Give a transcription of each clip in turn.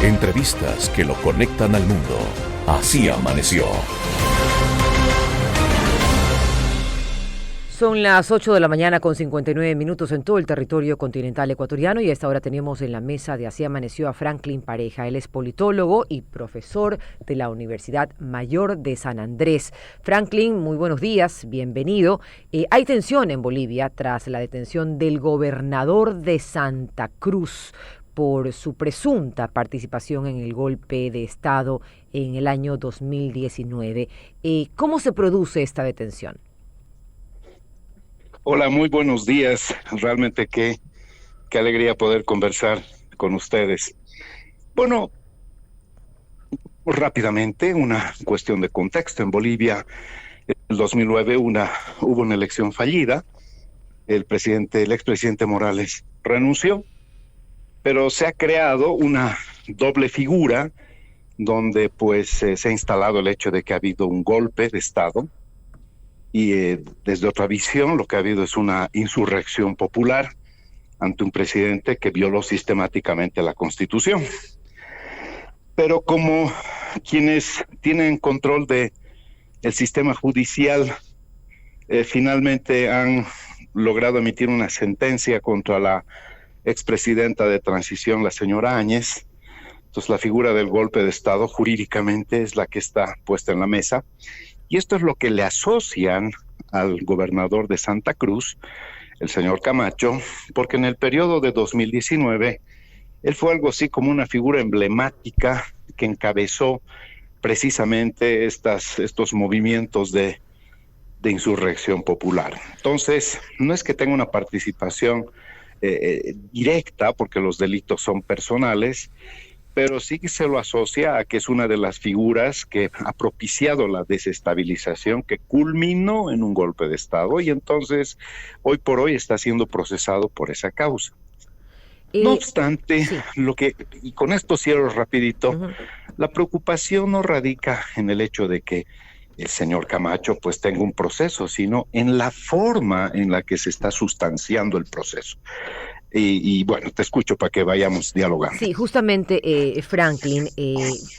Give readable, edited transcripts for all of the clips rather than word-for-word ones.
Entrevistas que lo conectan al mundo. Así amaneció. Son las 8 de la mañana con 59 minutos en todo el territorio continental ecuatoriano y a esta hora tenemos en la mesa de Así Amaneció a Franklin Pareja. Él es politólogo y profesor de la Universidad Mayor de San Andrés. Franklin, muy buenos días, bienvenido. Hay tensión en Bolivia tras la detención del gobernador de Santa Cruz por su presunta participación en el golpe de Estado en el año 2019. ¿Cómo se produce esta detención? Hola, muy buenos días. Realmente qué alegría poder conversar con ustedes. Bueno, rápidamente, una cuestión de contexto. En Bolivia, en el 2009 hubo una elección fallida. El expresidente Morales renunció, pero se ha creado una doble figura donde pues se ha instalado el hecho de que ha habido un golpe de Estado. Y desde otra visión, lo que ha habido es una insurrección popular ante un presidente que violó sistemáticamente la Constitución. Pero como quienes tienen control del sistema judicial finalmente han logrado emitir una sentencia contra la expresidenta de transición, la señora Áñez, entonces la figura del golpe de Estado jurídicamente es la que está puesta en la mesa. Y esto es lo que le asocian al gobernador de Santa Cruz, el señor Camacho, porque en el periodo de 2019, él fue algo así como una figura emblemática que encabezó precisamente estos movimientos de insurrección popular. Entonces, no es que tenga una participación directa, porque los delitos son personales, pero sí que se lo asocia a que es una de las figuras que ha propiciado la desestabilización que culminó en un golpe de Estado y entonces hoy por hoy está siendo procesado por esa causa. No obstante, sí. Y con esto cierro rapidito, la preocupación no radica en el hecho de que el señor Camacho pues tenga un proceso, sino en la forma en la que se está sustanciando el proceso. Y bueno, te escucho para que vayamos dialogando. Sí, justamente, Franklin,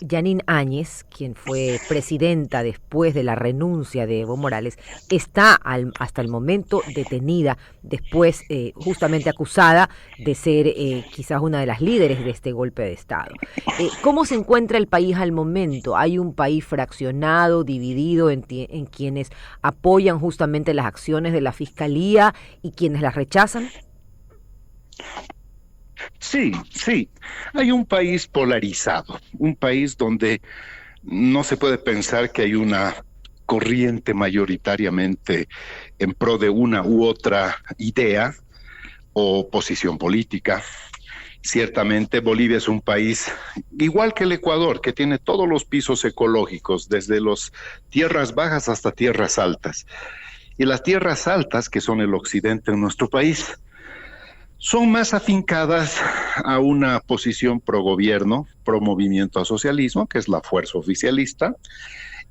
Jeanine Áñez, quien fue presidenta después de la renuncia de Evo Morales, está hasta el momento detenida, después justamente acusada de ser quizás una de las líderes de este golpe de Estado. ¿Cómo se encuentra el país al momento? ¿Hay un país fraccionado, dividido en quienes apoyan justamente las acciones de la Fiscalía y quienes las rechazan? Sí. Hay un país polarizado, un país donde no se puede pensar que hay una corriente mayoritariamente en pro de una u otra idea o posición política. Ciertamente Bolivia es un país igual que el Ecuador, que tiene todos los pisos ecológicos, desde las tierras bajas hasta tierras altas. Y las tierras altas, que son el occidente de nuestro país, son más afincadas a una posición pro gobierno, pro movimiento al socialismo, que es la fuerza oficialista,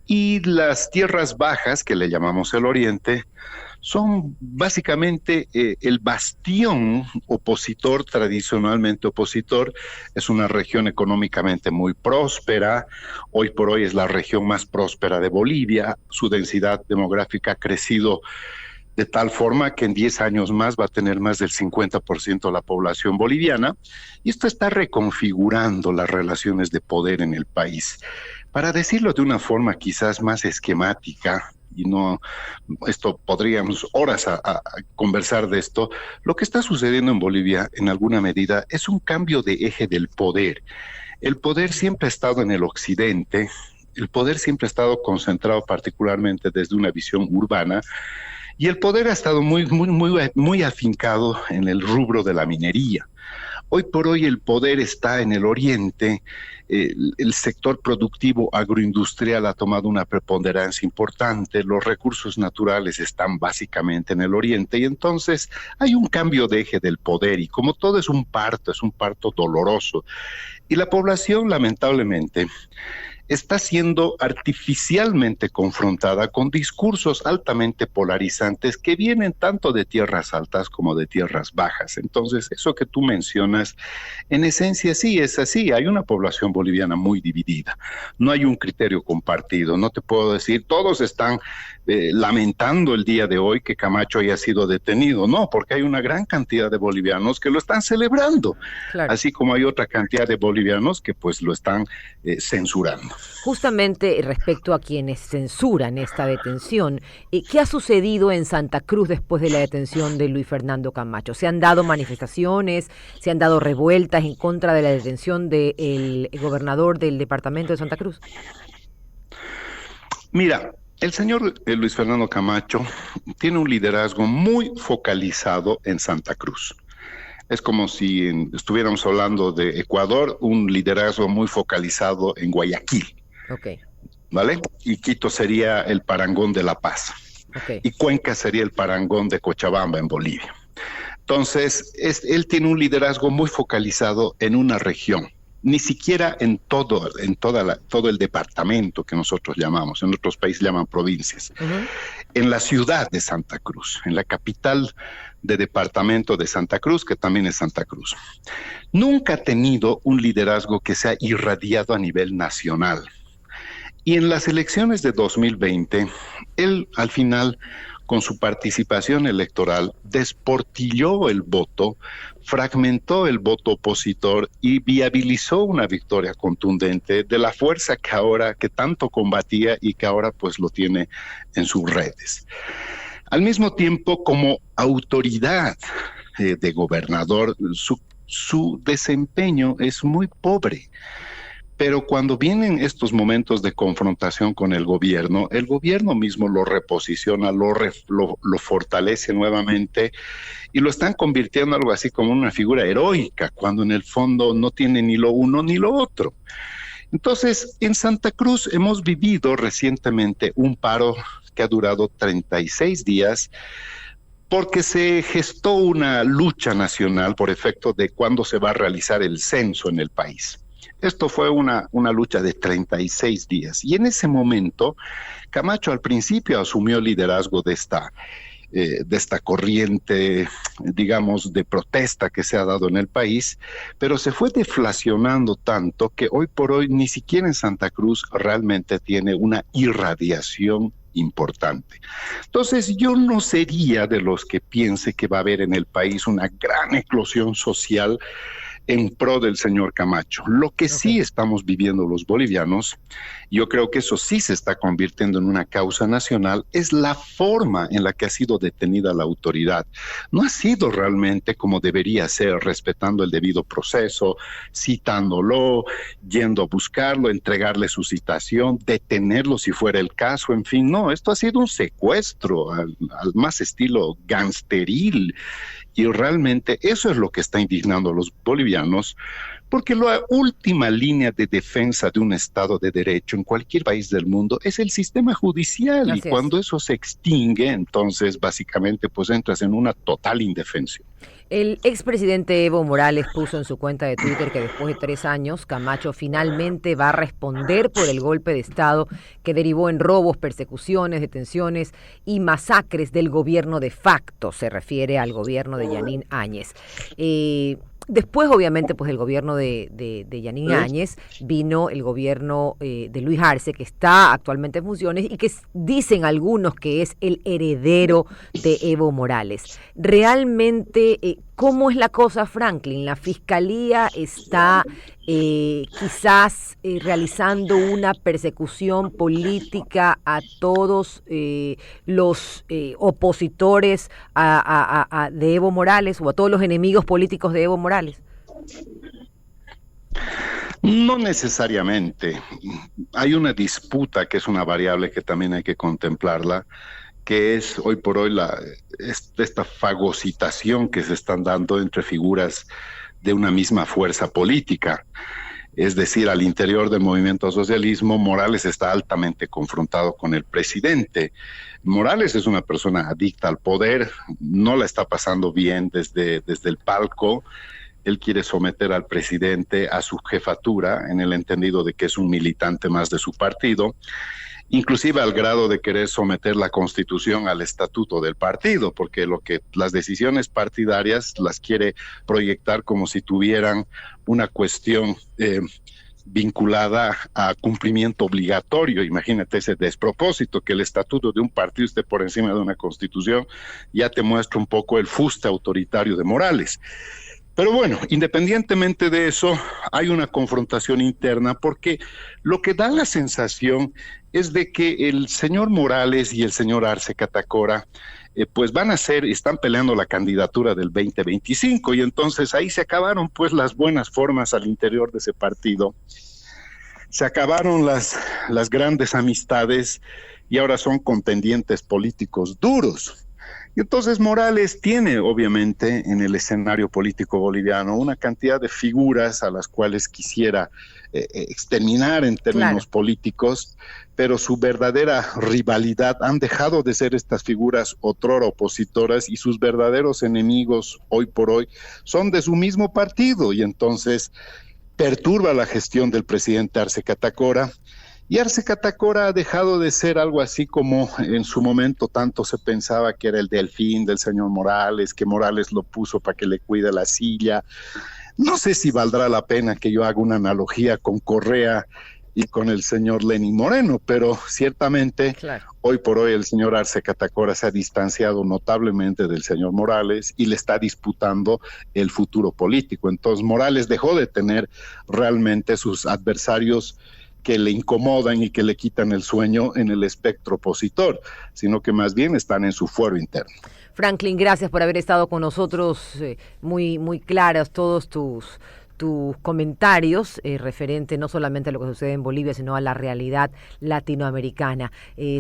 y las tierras bajas, que le llamamos el oriente, son básicamente el bastión opositor, tradicionalmente opositor. Es una región económicamente muy próspera, hoy por hoy es la región más próspera de Bolivia, su densidad demográfica ha crecido de tal forma que en 10 años más va a tener más del 50% de la población boliviana, y esto está reconfigurando las relaciones de poder en el país. Para decirlo de una forma quizás más esquemática, y no, esto podríamos horas a conversar de esto, lo que está sucediendo en Bolivia en alguna medida es un cambio de eje del poder. El poder siempre ha estado en el occidente, el poder siempre ha estado concentrado particularmente desde una visión urbana, y el poder ha estado muy afincado en el rubro de la minería. Hoy por hoy el poder está en el oriente, el sector productivo agroindustrial ha tomado una preponderancia importante, los recursos naturales están básicamente en el oriente y entonces hay un cambio de eje del poder y como todo es un parto doloroso. Y la población lamentablemente está siendo artificialmente confrontada con discursos altamente polarizantes que vienen tanto de tierras altas como de tierras bajas. Entonces, eso que tú mencionas, en esencia sí es así. Hay una población boliviana muy dividida. No hay un criterio compartido. No te puedo decir, todos están lamentando el día de hoy que Camacho haya sido detenido. No, porque hay una gran cantidad de bolivianos que lo están celebrando, claro. Así como hay otra cantidad de bolivianos que pues lo están censurando. Justamente respecto a quienes censuran esta detención, ¿qué ha sucedido en Santa Cruz después de la detención de Luis Fernando Camacho? ¿Se han dado manifestaciones, se han dado revueltas en contra de la detención del gobernador del departamento de Santa Cruz? Mira, el señor Luis Fernando Camacho tiene un liderazgo muy focalizado en Santa Cruz. Es como si estuviéramos hablando de Ecuador, un liderazgo muy focalizado en Guayaquil. Okay. ¿Vale? Y Quito sería el parangón de La Paz. Okay. Y Cuenca sería el parangón de Cochabamba en Bolivia. Entonces, él tiene un liderazgo muy focalizado en una región. Ni siquiera en todo el departamento que nosotros llamamos, en otros países llaman provincias. Uh-huh. En la ciudad de Santa Cruz, en la capital de departamento de Santa Cruz, que también es Santa Cruz. Nunca ha tenido un liderazgo que se ha irradiado a nivel nacional. Y en las elecciones de 2020, él al final, con su participación electoral, desportilló el voto, fragmentó el voto opositor y viabilizó una victoria contundente de la fuerza que tanto combatía y que ahora pues lo tiene en sus redes. Al mismo tiempo, como autoridad de gobernador, su desempeño es muy pobre. Pero cuando vienen estos momentos de confrontación con el gobierno mismo lo reposiciona, lo fortalece nuevamente y lo están convirtiendo en algo así como una figura heroica, cuando en el fondo no tiene ni lo uno ni lo otro. Entonces, en Santa Cruz hemos vivido recientemente un paro que ha durado 36 días, porque se gestó una lucha nacional por efecto de cuándo se va a realizar el censo en el país. Esto fue una lucha de 36 días y en ese momento Camacho al principio asumió el liderazgo de esta corriente, digamos, de protesta que se ha dado en el país, pero se fue deflacionando tanto que hoy por hoy ni siquiera en Santa Cruz realmente tiene una irradiación importante. Entonces yo no sería de los que piense que va a haber en el país una gran eclosión social en pro del señor Camacho. Lo que sí estamos viviendo los bolivianos, yo creo que eso sí se está convirtiendo en una causa nacional, es la forma en la que ha sido detenida la autoridad. No ha sido realmente como debería ser, respetando el debido proceso, citándolo, yendo a buscarlo, entregarle su citación, detenerlo si fuera el caso, en fin, no, esto ha sido un secuestro al más estilo gangsteril. Y realmente eso es lo que está indignando a los bolivianos, porque la última línea de defensa de un Estado de Derecho en cualquier país del mundo es el sistema judicial. Así y cuando eso se extingue, entonces básicamente pues entras en una total indefensión. El expresidente Evo Morales puso en su cuenta de Twitter que después de 3 años, Camacho finalmente va a responder por el golpe de Estado que derivó en robos, persecuciones, detenciones y masacres del gobierno de facto. Se refiere al gobierno de Yanín Áñez. Después, obviamente, pues del gobierno de Yanín Áñez vino el gobierno de Luis Arce, que está actualmente en funciones y que dicen algunos que es el heredero de Evo Morales. Realmente, ¿cómo es la cosa, Franklin? La Fiscalía está quizás realizando una persecución política a todos los opositores de Evo Morales o a todos los enemigos políticos de Evo Morales. No necesariamente. Hay una disputa que es una variable que también hay que contemplarla, que es hoy por hoy esta fagocitación que se están dando entre figuras de una misma fuerza política. Es decir, al interior del movimiento socialismo, Morales está altamente confrontado con el presidente. Morales es una persona adicta al poder, no la está pasando bien desde el palco, Él quiere someter al presidente a su jefatura, en el entendido de que es un militante más de su partido, inclusive al grado de querer someter la Constitución al estatuto del partido, porque las decisiones partidarias las quiere proyectar como si tuvieran una cuestión vinculada a cumplimiento obligatorio. Imagínate ese despropósito, que el estatuto de un partido esté por encima de una constitución, ya te muestra un poco el fuste autoritario de Morales. Pero bueno, independientemente de eso, hay una confrontación interna, porque lo que da la sensación es de que el señor Morales y el señor Arce Catacora pues están peleando la candidatura del 2025, y entonces ahí se acabaron pues las buenas formas al interior de ese partido, se acabaron las grandes amistades, y ahora son contendientes políticos duros. Y entonces Morales tiene, obviamente, en el escenario político boliviano una cantidad de figuras a las cuales quisiera exterminar en términos políticos, pero su verdadera rivalidad, han dejado de ser estas figuras otrora opositoras, y sus verdaderos enemigos hoy por hoy son de su mismo partido, y entonces perturba la gestión del presidente Arce Catacora. Y Arce Catacora ha dejado de ser algo así como en su momento tanto se pensaba que era el delfín del señor Morales, que Morales lo puso para que le cuide la silla. No sé si valdrá la pena que yo haga una analogía con Correa y con el señor Lenín Moreno, pero ciertamente hoy por hoy el señor Arce Catacora se ha distanciado notablemente del señor Morales y le está disputando el futuro político. Entonces Morales dejó de tener realmente sus adversarios que le incomodan y que le quitan el sueño en el espectro opositor, sino que más bien están en su fuero interno. Franklin, gracias por haber estado con nosotros, muy claros todos tus comentarios referente no solamente a lo que sucede en Bolivia, sino a la realidad latinoamericana.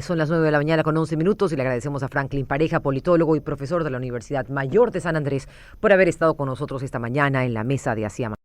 Son las 9 de la mañana con 11 minutos y le agradecemos a Franklin Pareja, politólogo y profesor de la Universidad Mayor de San Andrés, por haber estado con nosotros esta mañana en la mesa de Asia.